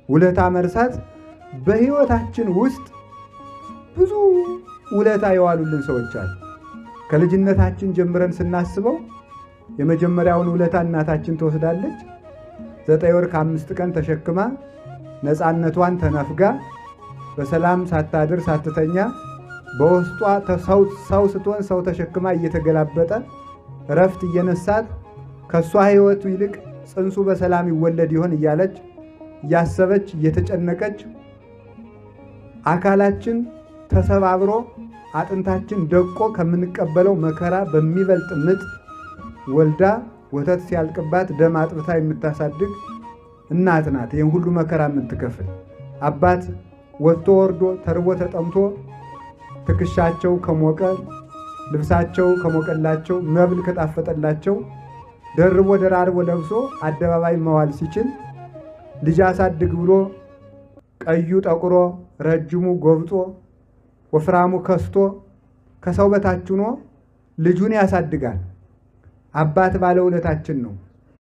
ውለታ መርሳት በህይወታችን ውስጥ ብዙ ውለታ የዋሉልን ሰዎች አሉ። ከልጅነታችን ጀምረን ስናስበው የመጀመሪያውን ውለታ እናታችን ትወስዳለች። 9 ወር ከ5 ቀን ተሸክማ ነፃነቷን ተነፍጋ በሰላም ሳታድር ሳትተኛ በውስጧ ሰው ስትሆን ሰው ተሸክማ እየተገላበጠ ረፍት እየነሳት ከሷ ህይወቱ ይልቅ ጽንሱ በሰላም ይወለድ ይሆን እያለች እያሰበች እየተጨነቀች አካላችን ተሰባብሮ አጥንታችን ደቆ ከምንቀበለው መከራ በሚበልጥ ምጥ ወልዳ ወተት ሲያልቅባት ደም አጥብታ የምታሳድግ እናት ናት። ይህን ሁሉ መከራ የምትከፍል አባት ወጥቶ ወርዶ ተርቦ ተጠምቶ ትከሻቸው ከሞቀ ልብሳቸው ከሞቀላቸው መብል ከጣፈጠላቸው ደርቦ ደራርቦ ለብሶ አደባባይ መዋል ሲችል ልጅ አሳድግ ብሎ ቀዩ ጠቁሮ ረጅሙ ጎብጦ ወፍራሙ ከስቶ ከሰው በታች ሆኖ ልጁን ያሳድጋል። አባት ባለውለታችን ነው።